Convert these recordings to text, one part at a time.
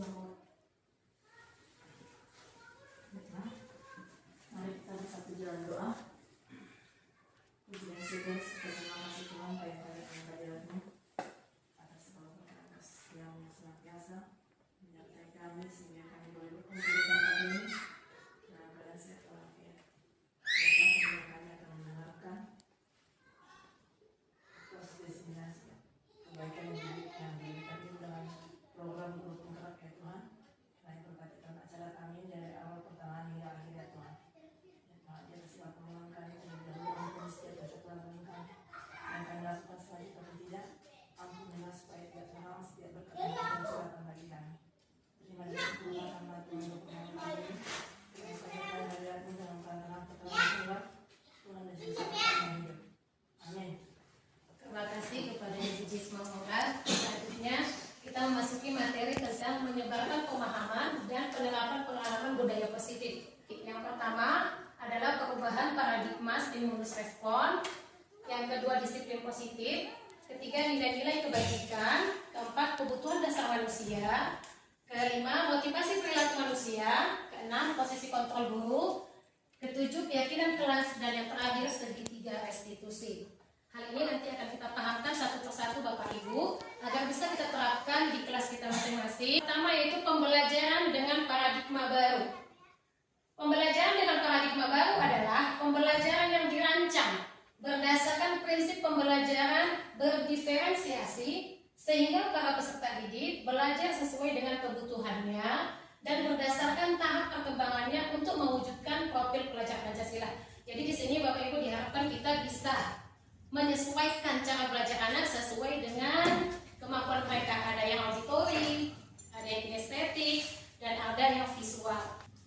Mahmud. Baiklah, mari kita bersatu dalam doa. Puji dan syukur serta terima kasih Tuhan pada pelajaranmu atas segala berkat yang senantiasa menyertai kami sehingga kami boleh berkumpul di tempat ini dalam keadaan sehat walafiat. Sehingga kami akan mendengarkan proses diseminasi kebaikan yang diberikan dengan program Guru Penggerak ya Tuhan. Selain perhatikan acara kami dari awal pertengahan hingga akhir ya Tuhan. Ya Tuhan, dia siap mengulang kami dan dahulu ampun setiap dosa pelanggaran kami. Yang kami lakukan selanjutnya atau tidak, ampunilah supaya tidak terhalang setiap berkat yang Tuhan curahkan bagi kami. Terima kasih Tuhan karena Tuhan berkenan kami. Terima kasih Tuhan hadiratmu dalam kedatangan pertolongan Tuhan. Tuhan dan Yesus yang hidup. Amin. Terima kasih kepada Yesus Mahmud. Selanjutnya kita memasuki materi tentang menyebarkan pemahaman dan penerapan pengalaman budaya positif. Yang pertama adalah perubahan paradigma stimulus respon. Yang kedua disiplin positif. Ketiga nilai-nilai kebajikan. Keempat kebutuhan dasar manusia. Kelima motivasi perilaku manusia. Keenam posisi kontrol guru. Ketujuh keyakinan kelas. Dan yang terakhir segitiga restitusi. Hal ini nanti akan kita pahamkan satu persatu Bapak Ibu agar bisa kita terapkan di kelas kita masing-masing. Pertama yaitu pembelajaran dengan paradigma baru. Pembelajaran dengan paradigma baru adalah pembelajaran yang dirancang berdasarkan prinsip pembelajaran berdiferensiasi sehingga para peserta didik belajar sesuai dengan kebutuhannya dan berdasarkan tahap perkembangannya untuk mewujudkan profil pelajar Pancasila. Jadi di sini Bapak Ibu diharapkan kita bisa menyesuaikan cara belajar anak sesuai dengan kemampuan mereka. Ada yang auditori, ada yang kinestetik, dan ada yang visual.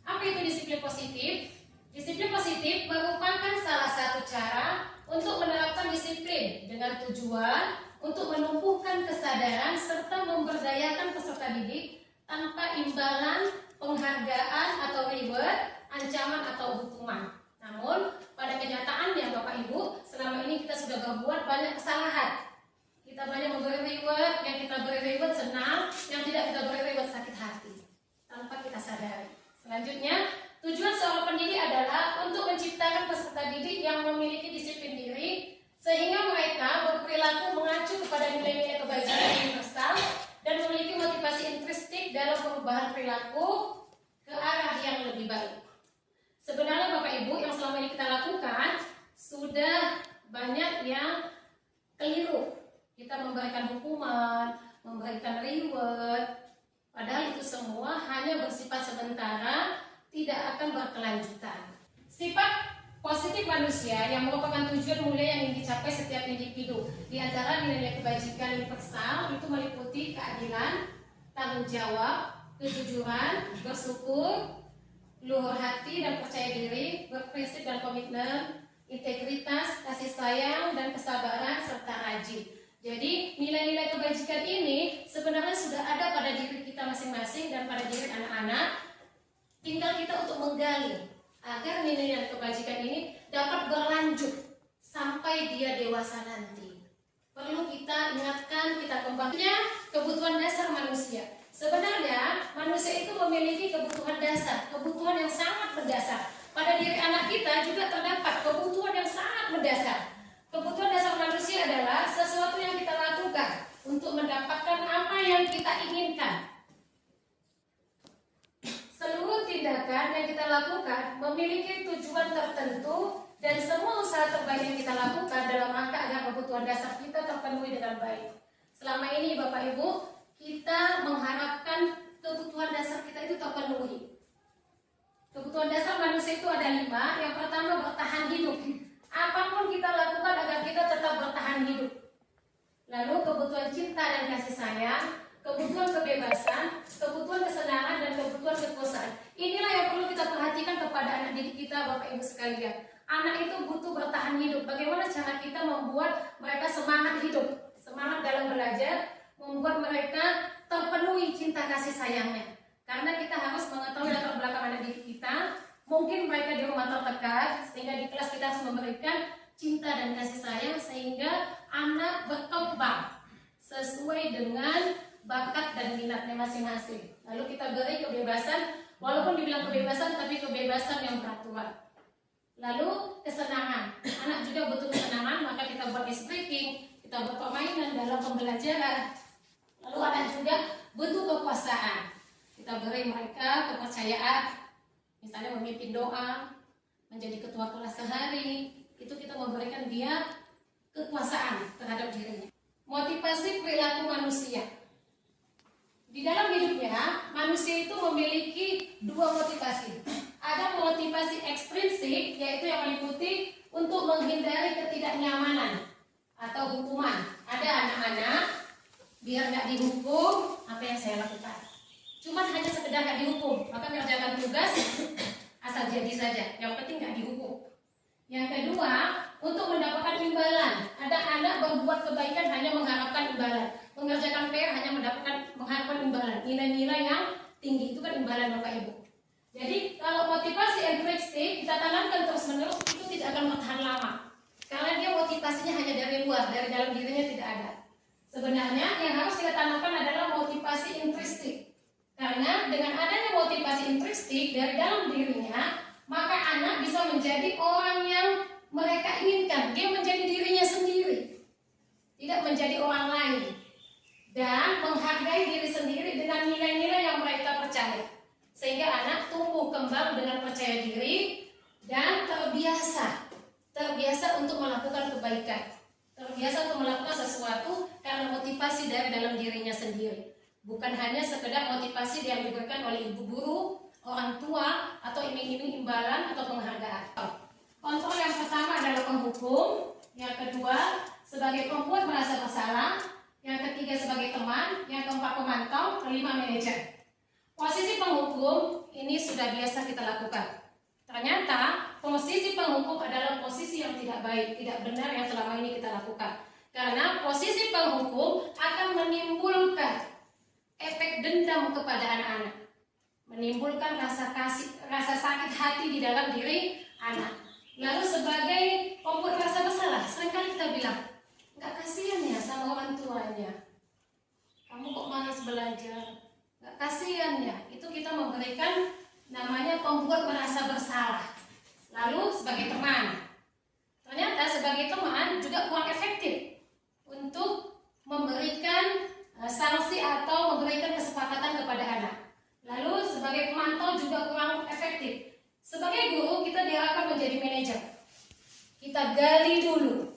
Apa itu disiplin positif? Disiplin positif merupakan salah satu cara untuk menerapkan disiplin dengan tujuan untuk menumbuhkan kesadaran serta memberdayakan peserta didik tanpa imbalan, penghargaan atau reward, ancaman atau hukuman. Namun pada kenyataannya Bapak Ibu, selama ini kita sudah berbuat banyak kesalahan. Kita banyak memberi reward, yang kita beri reward senang, yang tidak kita beri reward sakit hati tanpa kita sadari. Selanjutnya, tujuan seorang pendidik adalah untuk menciptakan peserta didik yang memiliki disiplin diri sehingga mereka berperilaku mengacu kepada nilai-nilai kebajikan universal dan memiliki motivasi intrinsik dalam perubahan perilaku ke arah yang lebih baik. Sebenarnya Bapak Ibu yang selama ini kita lakukan sudah banyak yang keliru. Kita memberikan hukuman, memberikan reward, padahal itu semua hanya bersifat sementara, tidak akan berkelanjutan. Sifat positif manusia yang merupakan tujuan mulia yang ingin dicapai setiap individu. Di antara nilai kebajikan universal itu meliputi keadilan, tanggung jawab, kejujuran, bersyukur, luhur hati dan percaya diri, berprinsip dan komitmen, integritas, kasih sayang dan kesabaran serta rajin. Jadi nilai-nilai kebajikan ini sebenarnya sudah ada pada diri kita masing-masing dan pada diri anak-anak. Tinggal kita untuk menggali agar nilai-nilai kebajikan ini dapat berlanjut sampai dia dewasa nanti. Perlu kita ingatkan, kita kembangkan kebutuhan dasar manusia. Sebenarnya manusia itu memiliki kebutuhan dasar, kebutuhan yang sangat mendasar. Pada diri anak kita juga terdapat kebutuhan yang sangat mendasar. Kebutuhan dasar manusia adalah sesuatu yang kita lakukan untuk mendapatkan apa yang kita inginkan. Seluruh tindakan yang kita lakukan memiliki tujuan tertentu dan semua usaha terbaik yang kita lakukan dalam rangka agar kebutuhan dasar kita terpenuhi dengan baik. Selama ini Bapak Ibu, kita mengharapkan kebutuhan dasar kita itu terpenuhi. Kebutuhan dasar manusia itu ada 5. Yang pertama bertahan hidup. Apapun kita lakukan agar kita tetap bertahan hidup. Lalu kebutuhan cinta dan kasih sayang, kebutuhan kebebasan, kebutuhan kesenangan dan kebutuhan kekuasaan. Inilah yang perlu kita perhatikan kepada anak didik kita Bapak Ibu sekalian. Anak itu butuh bertahan hidup. Bagaimana cara kita membuat mereka semangat hidup, semangat dalam belajar, membuat mereka terpenuhi cinta kasih sayangnya. Karena kita harus mengetahui latar belakang anak didik kita. Mungkin mereka di rumah tertekan, sehingga di kelas kita harus memberikan cinta dan kasih sayang sehingga anak berkembang sesuai dengan bakat dan minatnya masing-masing. Lalu kita beri kebebasan, walaupun dibilang kebebasan, tapi kebebasan yang beraturan. Lalu kesenangan, anak juga butuh kesenangan, maka kita buat ice breaking, kita buat permainan dalam pembelajaran. Lalu anak juga butuh kekuasaan, kita beri mereka kepercayaan, misalnya memimpin doa, menjadi ketua kelas sehari, itu kita memberikan dia kekuasaan terhadap dirinya. Motivasi perilaku manusia. Di dalam hidupnya, manusia itu memiliki dua motivasi. Ada motivasi ekstrinsik, yaitu yang meliputi untuk menghindari ketidaknyamanan atau hukuman. Ada anak-anak, biar nggak dihukum, apa yang saya lakukan? Cuma hanya sekedar nggak dihukum, maka mengerjakan tugas asal jadi saja, yang penting nggak dihukum. Yang kedua, untuk mendapatkan imbalan. Ada anak berbuat kebaikan hanya mengharapkan imbalan, mengerjakan PR hanya mengharapkan imbalan. Nilai-nilai yang tinggi itu kan imbalan Bapak Ibu. Jadi kalau motivasi intrinsic kita tanamkan terus-menerus, itu tidak akan bertahan lama, karena dia motivasinya hanya dari luar, dari dalam dirinya tidak ada. Sebenarnya yang harus kita tanamkan adalah motivasi intrinsik. Karena dengan adanya motivasi intrinsik dari dalam dirinya, maka anak bisa menjadi orang yang mereka inginkan. Dia menjadi dirinya sendiri, tidak menjadi orang lain, dan menghargai diri sendiri dengan nilai-nilai yang mereka percaya. Sehingga anak tumbuh kembang dengan percaya diri dan terbiasa untuk melakukan kebaikan, terbiasa untuk melakukan sesuatu karena motivasi dari dalam dirinya sendiri. Bukan hanya sekedar motivasi yang diberikan oleh ibu guru, orang tua, atau iming-iming imbalan atau penghargaan. Kontrol yang pertama adalah penghukum, yang kedua sebagai pembuat merasa bersalah, yang ketiga sebagai teman, yang keempat pemantau, kelima manajer. Posisi penghukum ini sudah biasa kita lakukan. Ternyata posisi penghukum adalah posisi yang tidak baik, tidak benar yang selama ini kita lakukan. Karena posisi penghukum akan menimbulkan efek dendam kepada anak-anak, menimbulkan rasa sakit hati di dalam diri anak. Lalu sebagai pembuat rasa bersalah, seringkali kita bilang, nggak kasihan ya sama orang tuanya, kamu kok malas belajar, nggak kasihan ya. Itu kita memberikan namanya pembuat merasa bersalah. Lalu sebagai teman, ternyata sebagai teman juga kurang efektif untuk memberikan sanksi atau memberikan kesepakatan kepada anak. Lalu sebagai pemantau juga kurang efektif. Sebagai guru kita diharapkan menjadi manajer. Kita gali dulu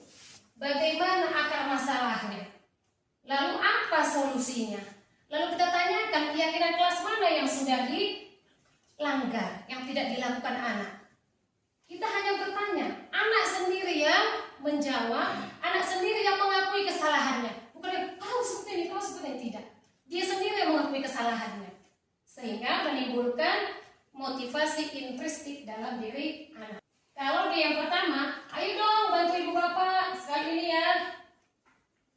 bagaimana akar masalahnya, lalu apa solusinya. Lalu kita tanyakan keyakinan kelas mana yang sudah dilanggar, yang tidak dilakukan anak. Kita hanya bertanya, anak sendiri yang menjawab, anak sendiri yang mengakui kesalahannya. Bukan kau seperti ini, kau seperti ini, tidak. Dia sendiri yang mengakui kesalahannya, sehingga menimbulkan motivasi intrinsik dalam diri anak. Kalau dia yang pertama, ayo dong bantu ibu bapak sekali ini ya.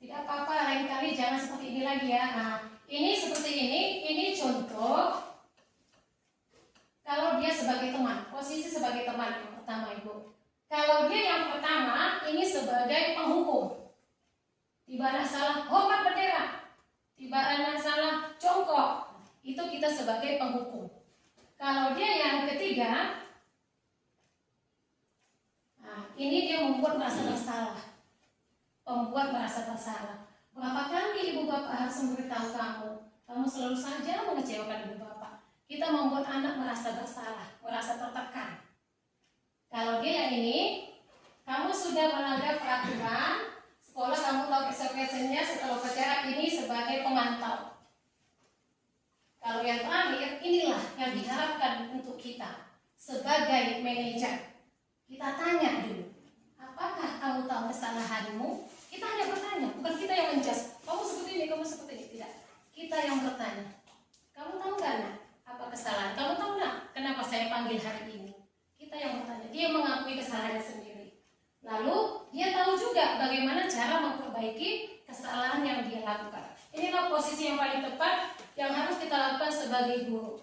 Tidak apa-apa, lain kali jangan seperti ini lagi ya. Nah, ini seperti ini contoh. Kalau dia sebagai teman, posisi sebagai teman yang pertama ibu. Kalau dia yang pertama, ini sebagai penghukum. Tiba anak salah, hormat bendera. Tiba anak salah, jongkok. Itu kita sebagai penghukum. Kalau dia yang ketiga, nah, ini dia membuat merasa bersalah. Pembuat merasa bersalah. Berapa kali ibu bapak harus memberitahu kamu selalu saja mengecewakan ibu bapak. Kita membuat anak merasa bersalah, merasa tertekan. Kalau dia yang ini, kamu sudah melanggar peraturan sekolah, kamu tahu konsekuensinya setelah upacara ini sebagai pemantau. Kalau yang terakhir, inilah yang diharapkan untuk kita sebagai manajer. Kita tanya dulu, apakah kamu tahu kesalahanmu? Kita hanya bertanya, bukan kita yang menjudge. Kamu seperti ini, kamu seperti ini. Tidak. Kita yang bertanya. Kamu tahu nggak, nak, apa kesalahan? Kamu tahu nggak kenapa saya panggil hari ini? Kita yang bertanya. Dia mengakui kesalahannya sendiri. Lalu dia tahu juga bagaimana cara memperbaiki kesalahan yang dia lakukan. Inilah posisi yang paling tepat yang harus kita lakukan sebagai guru.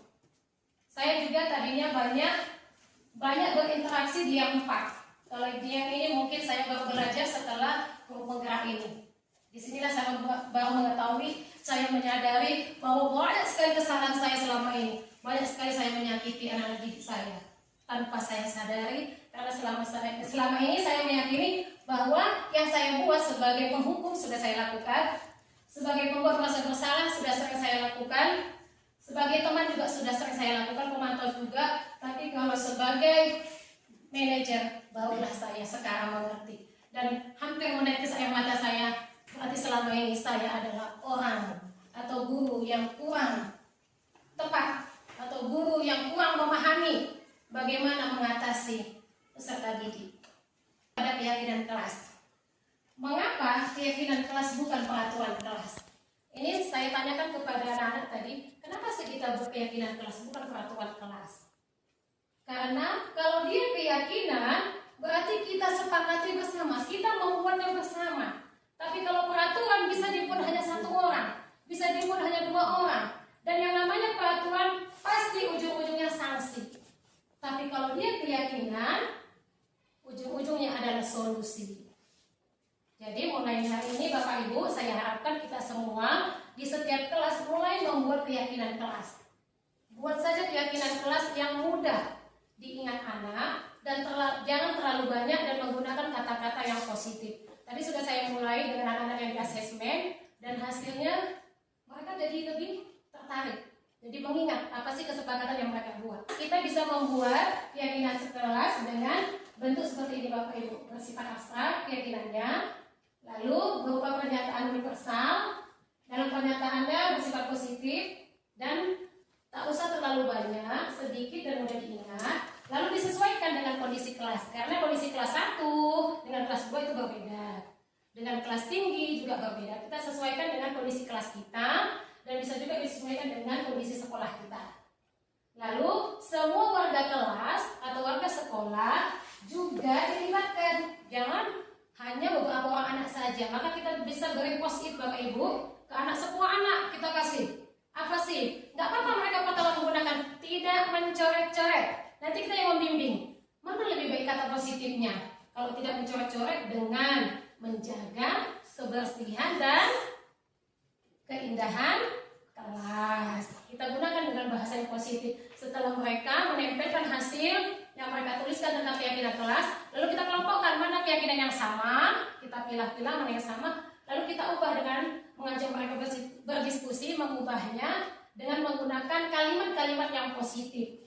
Saya juga tadinya banyak berinteraksi di yang 4. Kalau di yang ini mungkin saya baru belajar setelah guru penggerak ini. Disinilah saya baru mengetahui, saya menyadari bahwa banyak sekali kesalahan saya selama ini. Banyak sekali saya menyakiti anak-anak didik saya tanpa saya sadari, karena selama ini saya meyakini bahwa yang saya buat sebagai penghukum sudah saya lakukan, sebagai pembuat merasa bersalah sudah sering saya lakukan, sebagai teman juga sudah sering saya lakukan, pemantau juga. Tapi kalau sebagai manajer, barulah saya sekarang mengerti dan hampir menetes air mata saya. Berarti selama ini saya adalah orang atau guru yang kurang tepat, atau guru yang kurang memahami bagaimana mengatasi peserta didik. Pada keyakinan kelas. Mengapa keyakinan kelas bukan peraturan kelas? Ini saya tanyakan kepada anak-anak tadi, kenapa sih kita berkeyakinan kelas bukan peraturan kelas? Karena kalau dia keyakinan, berarti kita sepakati bersama, kita membuatnya bersama. Tapi kalau peraturan bisa dibuat hanya satu orang, bisa dibuat hanya 2 orang, dan yang namanya peraturan pasti ujung-ujungnya sanksi. Tapi kalau dia keyakinan, ujung-ujungnya adalah solusi. Jadi mulai hari ini Bapak Ibu, saya harapkan kita semua di setiap kelas mulai membuat keyakinan kelas. Buat saja keyakinan kelas yang mudah diingat anak, dan jangan terlalu banyak dan menggunakan kata-kata yang positif. Tadi sudah saya mulai dengan anak-anak yang di asesmen, dan hasilnya mereka jadi lebih tertarik. Jadi mengingat apa sih kesepakatan yang mereka buat. Kita bisa membuat keyakinan sekelas dengan bentuk seperti ini Bapak Ibu, bersifat abstrak keyakinannya, lalu berupa pernyataan universal, dalam pernyataannya bersifat positif dan tak usah terlalu banyak, sedikit dan mudah diingat. Lalu disesuaikan dengan kondisi kelas, karena kondisi kelas 1 dengan kelas 2 itu berbeda, dengan kelas tinggi juga berbeda. Kita sesuaikan dengan kondisi kelas kita, dan bisa juga disesuaikan dengan kondisi sekolah kita. Lalu semua warga kelas atau warga sekolah juga dilibatkan, jangan hanya beberapa orang anak saja. Maka kita bisa beri positif Bapak Ibu ke anak, semua anak kita kasih. Apa sih? Nggak apa-apa mereka pertama menggunakan tidak mencoret-coret. Nanti kita yang membimbing. Mana lebih baik kata positifnya? Kalau tidak mencoret-coret, dengan menjaga kebersihan dan keindahan kelas. Kita gunakan dengan bahasa yang positif. Setelah mereka menempelkan hasil yang mereka tuliskan tentang keyakinan kelas, lalu kita kelompokkan mana keyakinan yang sama, kita pilah-pilah mana yang sama, lalu kita ubah dengan mengajak mereka berdiskusi, mengubahnya dengan menggunakan kalimat-kalimat yang positif.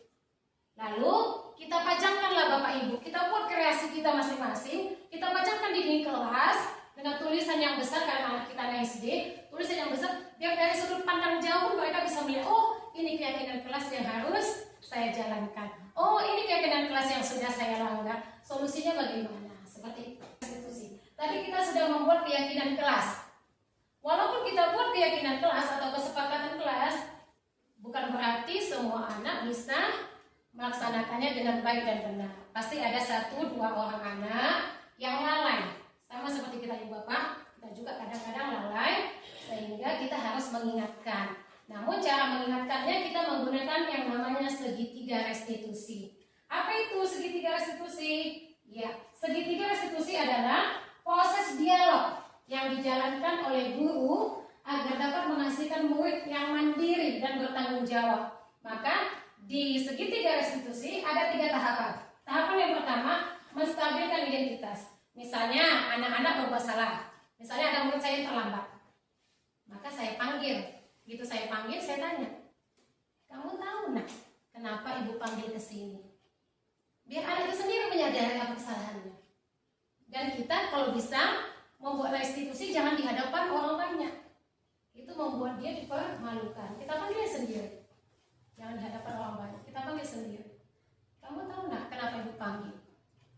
Lalu kita pajangkanlah Bapak Ibu, kita buat kreasi kita masing-masing, kita pajangkan di dinding kelas dengan tulisan yang besar, karena anak kita SD, tulisan yang besar, biar dari sudut pandang jauh mereka bisa melihat, oh ini keyakinan kelas yang harus saya jalankan, oh ini keyakinan kelas yang sudah saya langgar, solusinya bagaimana? Seperti institusi. Tadi kita sudah membuat keyakinan kelas. Walaupun kita buat keyakinan kelas atau kesepakatan kelas, bukan berarti semua anak bisa melaksanakannya dengan baik dan benar. Pasti ada 1-2 orang anak yang lalai. Sama seperti kita ibu bapak, kita juga kadang-kadang lalai, sehingga kita harus mengingatkan. Namun cara mengingatkannya kita menggunakan yang namanya segitiga restitusi. Apa itu segitiga restitusi? Ya, segitiga restitusi adalah proses dialog yang dijalankan oleh guru agar dapat menghasilkan murid yang mandiri dan bertanggung jawab. Maka di segitiga restitusi ada 3 tahapan. Tahapan yang pertama, menstabilkan identitas. Misalnya anak-anak berbuat salah. Misalnya ada murid saya yang terlambat. Maka saya panggil. Begitu saya panggil, saya tanya, kamu tahu nak, kenapa ibu panggil ke sini? Biar anak itu sendiri menyadari apa kesalahannya. Dan kita kalau bisa membuat restitusi jangan di hadapan orang banyak. Itu membuat dia dipermalukan. Kita panggil sendiri. Jangan di hadapan orang banyak. Kita panggil sendiri. Kamu tahu nak kenapa ibu panggil?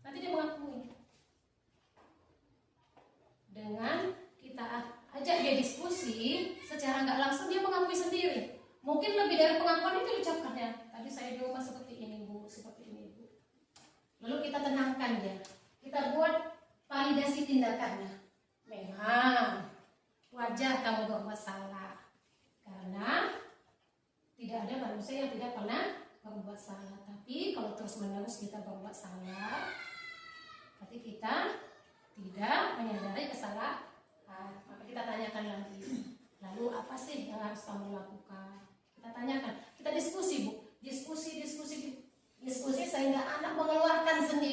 Nanti dia mengakui. Dengan kita ajak dia diskusi, secara nggak langsung dia mengakui sendiri. Mungkin lebih dari pengakuan itu diucapkannya. Tadi saya di rumah seperti ini bu, seperti ini bu. Lalu kita tenangkan dia. Kita buat validasi tindakannya. Memang wajar kamu berbuat salah, karena tidak ada manusia yang tidak pernah berbuat salah. Tapi kalau terus-menerus kita berbuat salah, berarti kita tidak menyadari kesalahan. Maka kita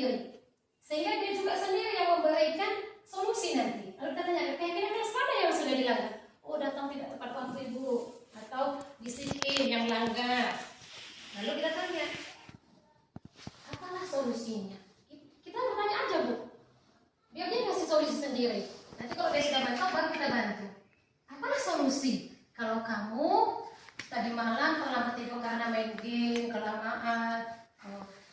sendiri. Sehingga dia juga sendiri yang memberikan solusi nanti. Lalu kita tanya, keyakinan kelas mana yang sudah dilanggar? Oh, datang tidak tepat waktu ibu, atau disiplin yang langgar. Lalu kita tanya, apalah solusinya? Kita bertanya aja bu, biar dia kasih solusi sendiri. Nanti kalau dia sudah bantu, baru kita bantu. Apalah solusi? Kalau kamu tadi malam terlambat tidur karena main game, kelamaan,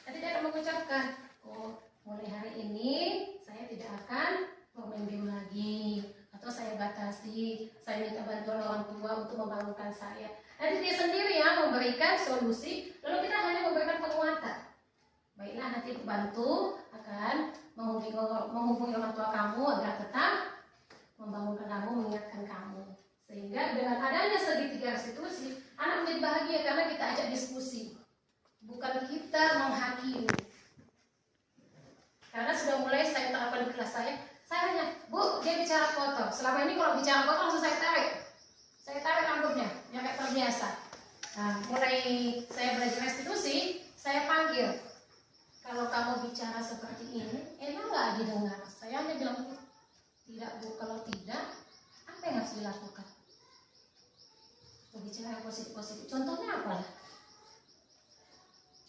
nanti dia akan mengucapkan, oh mulai hari ini saya tidak akan bermain game lagi, atau saya batasi, saya minta bantuan orang tua untuk membangunkan saya. Nanti dia sendiri yang memberikan solusi, lalu kita hanya memberikan penguatan. Baiklah, nanti bantu akan menghubungi orang tua kamu agar tetap membangunkan kamu, mengingatkan kamu. Sehingga dengan adanya segitiga restitusi, anak menjadi bahagia karena kita ajak diskusi, bukan kita menghakimi. Karena sudah mulai saya terapkan di kelas saya hanya, bu, dia bicara kotor. Selama ini kalau bicara kotor langsung saya tarik rambutnya, yang kayak terbiasa. Nah, mulai saya belajar restitusi, saya panggil, kalau kamu bicara seperti ini, enak nggak didengar? Saya hanya bilang, tidak bu, kalau tidak, apa yang harus dilakukan? Bicara yang positif-positif. Contohnya apa?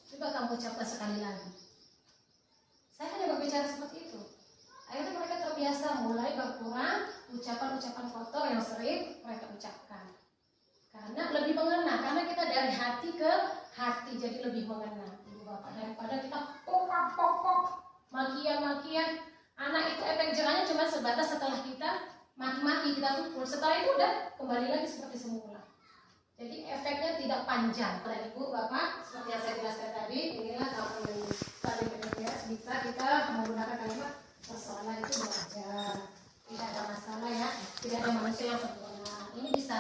Coba kamu ucapkan sekali lagi. Saya hanya berbicara seperti itu. Akhirnya mereka terbiasa, mulai berkurang ucapan-ucapan kotor yang sering mereka ucapkan. Karena lebih mengena, karena kita dari hati ke hati, jadi lebih mengena. Ibu bapak, daripada kita pok, makian. Anak itu efek jerahnya cuma sebatas setelah kita maki-maki, kita pukul. Setelah itu udah kembali lagi seperti semula. Jadi efeknya tidak panjang. Dan ibu bapak, seperti yang saya jelaskan tadi, inilah kalau saling berbeda bisa kita menggunakan kalimat persoalan itu wajar, tidak ada masalah ya, tidak ada manusia yang sempurna. Ini bisa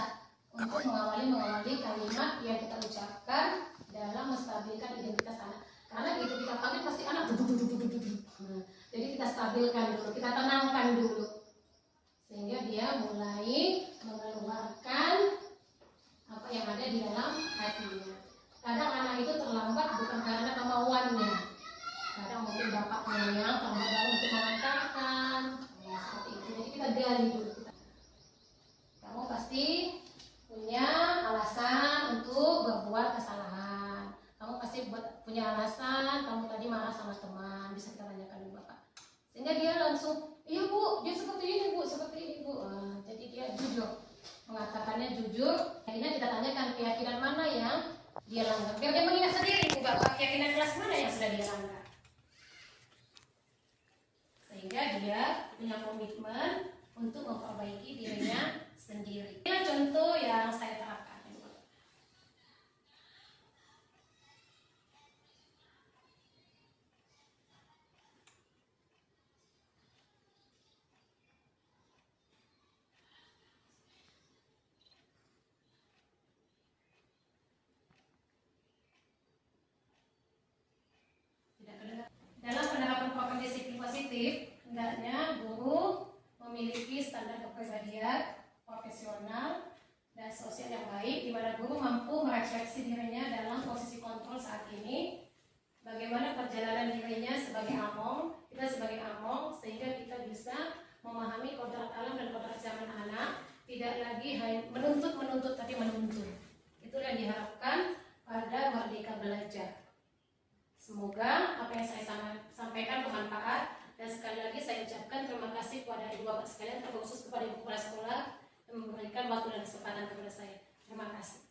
untuk mengawali kalimat yang kita ucapkan dalam menstabilkan identitas anak. Karena begitu kita panggil pasti anak jadi kita stabilkan dulu, kita tenangkan dulu, sehingga dia mulai mengeluarkan apa yang ada di dalam hatinya. Kadang anak itu terlambat bukan karena kemauannya, kadang mungkin bapaknya yang terlambat untuk mengantarkan, seperti itu. Jadi kita gali dulu. Kamu pasti punya alasan untuk berbuat kesalahan. Kamu pasti punya alasan. Kamu tadi marah sama teman, bisa kita tanyakan ke bapak. Sehingga dia langsung, iya bu, dia seperti ini bu, seperti ini bu. Jadi dia jujur. Mengatakannya jujur, akhirnya kita tanyakan keyakinan mana yang dia langgar. Biar dia mengingat sendiri, bu bapak, keyakinan kelas mana yang sudah dia langgar. Sehingga dia punya komitmen untuk memperbaiki dirinya sendiri. Ini contoh yang saya terapkan. Dalam penerapan program disiplin positif, hendaknya guru memiliki standar kepribadian profesional dan sosial yang baik, di mana guru mampu merefleksi dirinya dalam posisi kontrol saat ini, bagaimana perjalanan dirinya sebagai among, kita sebagai among, sehingga kita bisa memahami kodrat alam dan kodrat zaman anak, tidak lagi menuntut tapi menuntun. Itulah yang diharapkan pada Merdeka Belajar. Semoga apa yang saya sampaikan bermanfaat, dan sekali lagi saya ucapkan terima kasih kepada ibu bapak sekalian, terkhusus kepada ibu kepala sekolah yang memberikan waktu dan kesempatan kepada saya. Terima kasih.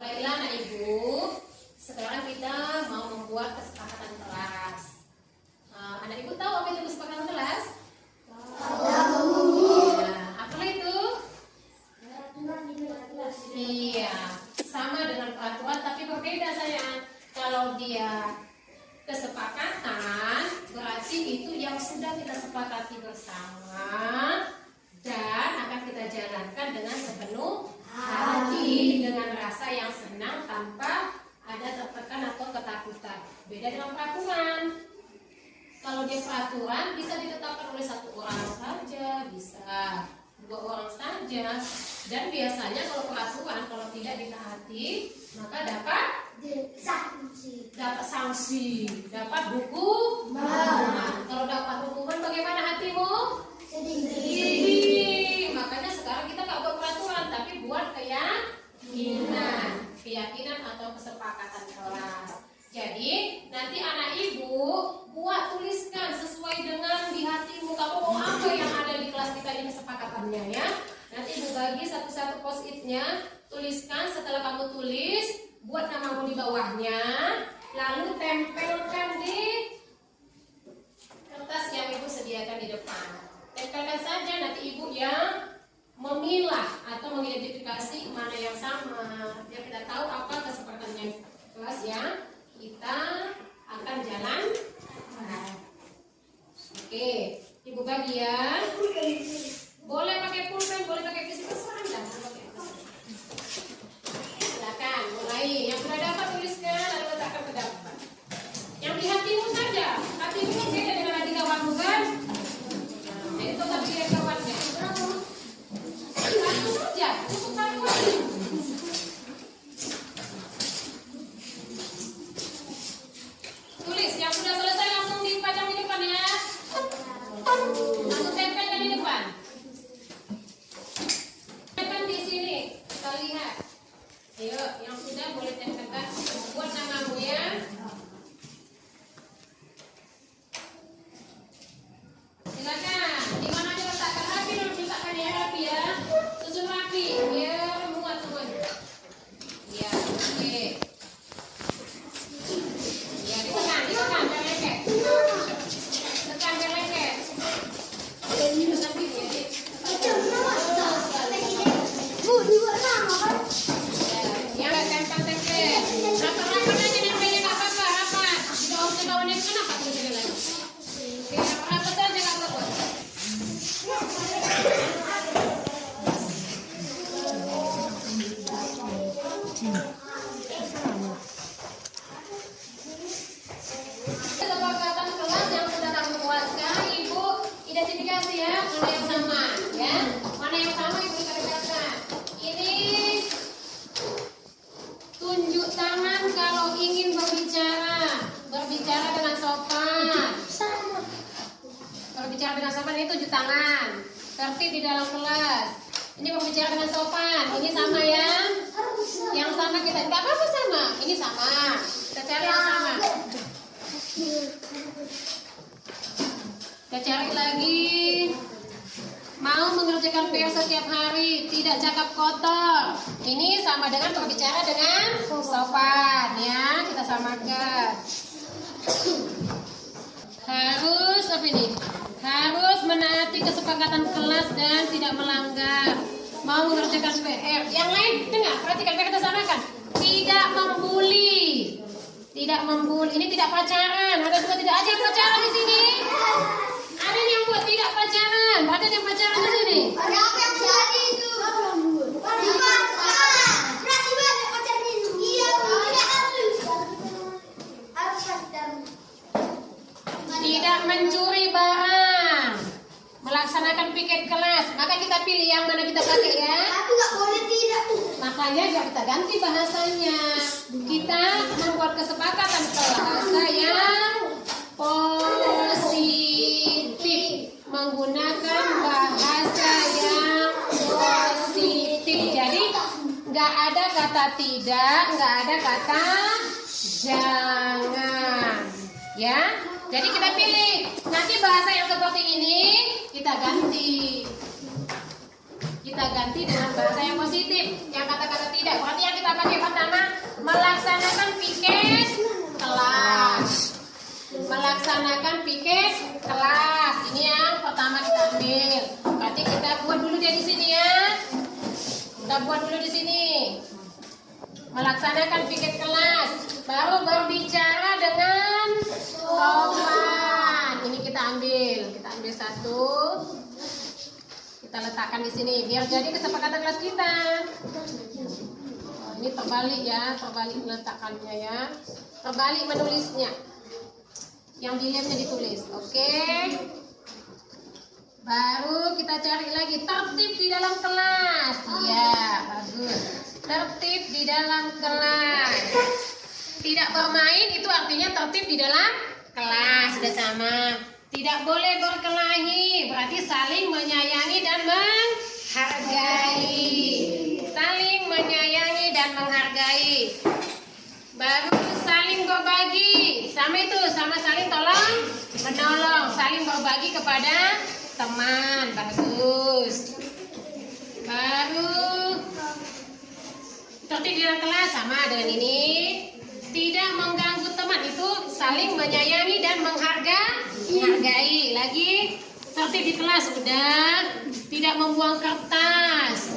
Baiklah anak ibu, sekarang kita mau membuat kesepakatan kelas. Anak ibu tahu apa itu kesepakatan kelas? Iya, sama dengan peraturan tapi berbeda sayang. Kalau dia kesepakatan, berarti itu yang sudah kita sepakati bersama dan akan kita jalankan dengan sepenuh hati, dengan rasa yang senang tanpa ada tertekan atau ketakutan. Beda dengan peraturan. Kalau dia peraturan bisa ditetapkan oleh satu orang saja, bisa. 2 orang saja. Dan biasanya kalau peraturan kalau tidak ditaati maka dapat sanksi, dapat hukuman. Kalau dapat hukuman bagaimana hatimu? Sedih. Makanya sekarang kita nggak buat peraturan tapi buat keyakinan atau kesepakatan kelas. Jadi nanti anak ibu buat tuliskan sesuai dengan di hatimu kamu mau apa yang ada di kelas kita ini kesepakatannya ya. Nanti ibu bagi satu-satu post-itnya, tuliskan. Setelah kamu tulis, buat namamu di bawahnya, lalu tempelkan di kertas yang ibu sediakan di depan. Tempelkan saja, nanti ibu yang memilah atau mengidentifikasi mana yang sama, biar kita tahu apa kesepakatannya kelas ya. Kita akan jalan. Oke, ibu bagi ya. Boleh pakai pulpen, boleh pakai kisah Anda. Silakan mulai. Yang sudah dapat tuliskan lalu letakkan ke depan. Yang di hatimu saja. Hatimu kan beda dengan hati kawanmu kan? Nah, itu kan pilih kawannya. Satu saja, cukup satu aja. Tulis. Yang sudah selesai langsung dipajang di depan ya. Langsung tempelkan di depan. Di sini kita lihat. Ayo, yang sudah boleh tempelkan buat namamu ya. Silakan. Di mana aja letakkan rapi, letakkan ya rapi ya. Susun rapi biar muat semuanya. Ya, oke. Ya, ditekan biar lengket. Tekan biar lengket. Tekan gini ya. Ya, tempel-tempel. Rapat-rapat aja nempelnya nggak apa-apa, rapat. Tidak usah kawannya kenapa tulisnya lagi. Oke, rapat-rapat aja nggak apa-apa. Kesepakatan kelas yang sudah kamu buat. Sekarang ibu identifikasi ya mana yang sama ya. Mana yang sama ibu identifikasikan. Ini tunjuk tangan kalau ingin berbicara. Berbicara dengan sopan. Kalau bicara dengan sopan ini tunjuk tangan. Tertib di dalam kelas. Ini berbicara dengan sopan. Ini sama ya. Yang sama kita nggak apa-apa sama. Ini sama. Kita cari yang sama. Kita cari lagi. Mau mengerjakan PR setiap hari, tidak cakap kotor. Ini sama dengan berbicara dengan sopan ya. Kita samakan. Harus apa ini? Harus menaati kesepakatan kelas dan tidak melanggar. Mau mengerjakan PR. Yang lain dengar, perhatikan biar kita samakan. Tidak membuli. Tidak membuli. Ini tidak pacaran. Ada juga tidak aja yang pacaran di sini. Ada yang buat tidak pacaran. Ada yang pacaran di sini. Ada apa yang jadi itu? Berarti banyak pacarnya itu. Iya, tidak mencuri barang. Melaksanakan piket kelas. Maka kita pilih yang mana kita pakai ya. Aku nggak boleh tidak tuh. Makanya kita ganti bahasanya. Kita membuat kesepakatan bahasa yang positif, menggunakan bahasa yang positif. Jadi nggak ada kata tidak, nggak ada kata jangan, ya. Jadi kita pilih. Nanti bahasa yang seperti ini kita ganti. Kita ganti dengan bahasa yang positif, yang kata-kata tidak. Berarti yang kita pakai pertama melaksanakan piket kelas. Melaksanakan piket kelas. Ini yang pertama kita ambil. Berarti kita buat dulu dia di sini ya. Kita buat dulu di sini. Melaksanakan piket kelas. Baru berbicara dengan sopan. Ini kita ambil. Kita ambil satu. Kita letakkan di sini biar jadi kesepakatan kelas kita. Ini terbalik ya, terbalik meletakkannya ya. Terbalik menulisnya. Yang di labnya ditulis. Oke. Baru kita cari lagi tertib di dalam kelas. Iya, bagus. Tertib di dalam kelas. Tidak bermain itu artinya tertib di dalam kelas. Sudah sama. Tidak boleh berkelahi, berarti saling menyayangi dan menghargai. Saling menyayangi dan menghargai. Baru saling berbagi. Sama itu, sama saling tolong menolong, saling berbagi kepada teman. Bagus. Baru tertib di dalam kelas sama dengan ini. Tidak mengganggu teman, itu saling menyayangi dan menghargai. Lagi tertib di kelas udah. Tidak membuang kertas.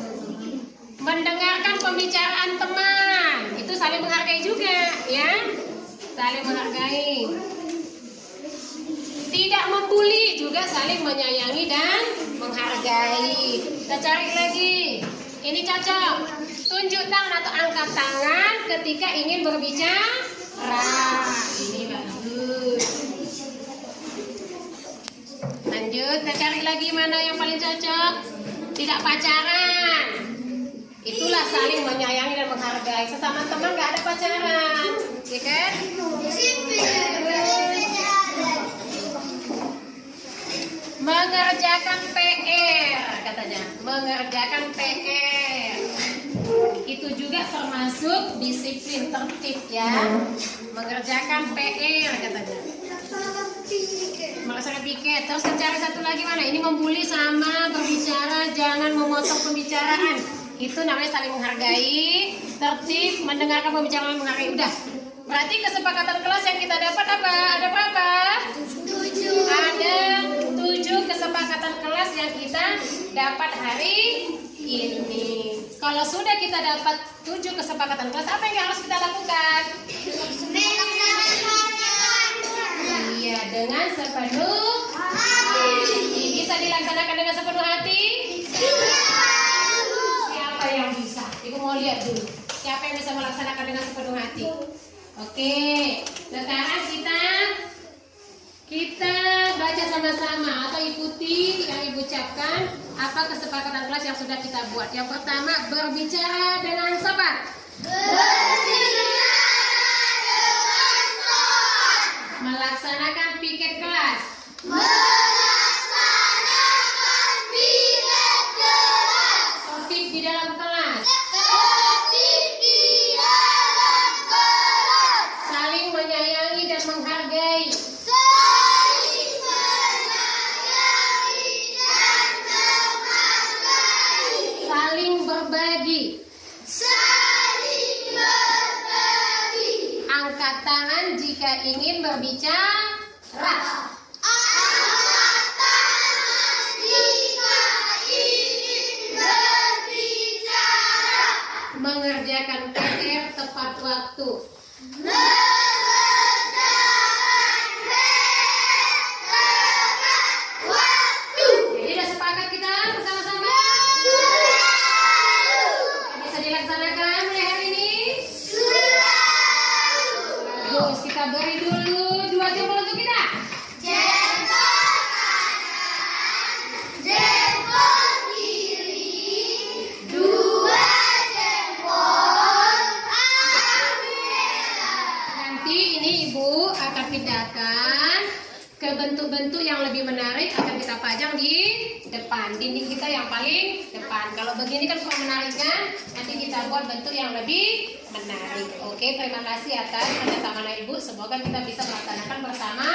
Mendengarkan pembicaraan teman, itu saling menghargai juga, ya. Saling menghargai. Tidak membuli, juga saling menyayangi dan menghargai. Kita cari lagi. Ini cocok. Tunjuk tangan atau angkat tangan ketika ingin berbicara. Ini bagus. Lanjut, kita cari lagi mana yang paling cocok. Tidak pacaran. Itulah saling menyayangi dan menghargai. Sesama teman gak ada pacaran, ya kan? Mengerjakan PR, katanya. Mengerjakan PR. Itu juga termasuk disiplin tertib, ya. Mengerjakan PR, katanya. Melaksanakan piket. Terus cari satu lagi mana? Ini membuli sama berbicara, jangan memotong pembicaraan. Itu namanya saling menghargai. Tertib, mendengarkan pembicaraan, menghargai. Udah. Berarti kesepakatan kelas yang kita dapat apa? Ada berapa? 7. Ada 7 kesepakatan kelas yang kita dapat hari ini. Kalau sudah kita dapat 7 kesepakatan kelas, apa yang harus kita lakukan? Iya, dengan sepenuh hati. Bisa dilaksanakan dengan sepenuh hati? Siapa yang bisa? Ibu mau lihat dulu. Siapa yang bisa melaksanakan dengan sepenuh hati? Oke, sekarang kita baca sama-sama atau ikuti yang ibu ucapkan apa kesepakatan kelas yang sudah kita buat. Yang pertama, berbicara dengan sopan. Melaksanakan piket kelas. Tertib di dalam kelas. Saling menyayangi dan menghargai. Saling berbagi. Angkat tangan jika ingin berbicara. Mengerjakan PR tepat waktu. Jadi udah sepakat kita bersama-sama? Bisa dilaksanakan mulai hari ini? Terus kita beri dulu 2 jempol untuk kita. Nanti ini ibu akan pindahkan ke bentuk-bentuk yang lebih menarik, akan kita pajang di depan dinding kita yang paling depan. Kalau begini kan kurang menarik kan? Nanti kita buat bentuk yang lebih menarik. Oke, terima kasih atas kerjasama ibu. Semoga kita bisa melaksanakan bersama.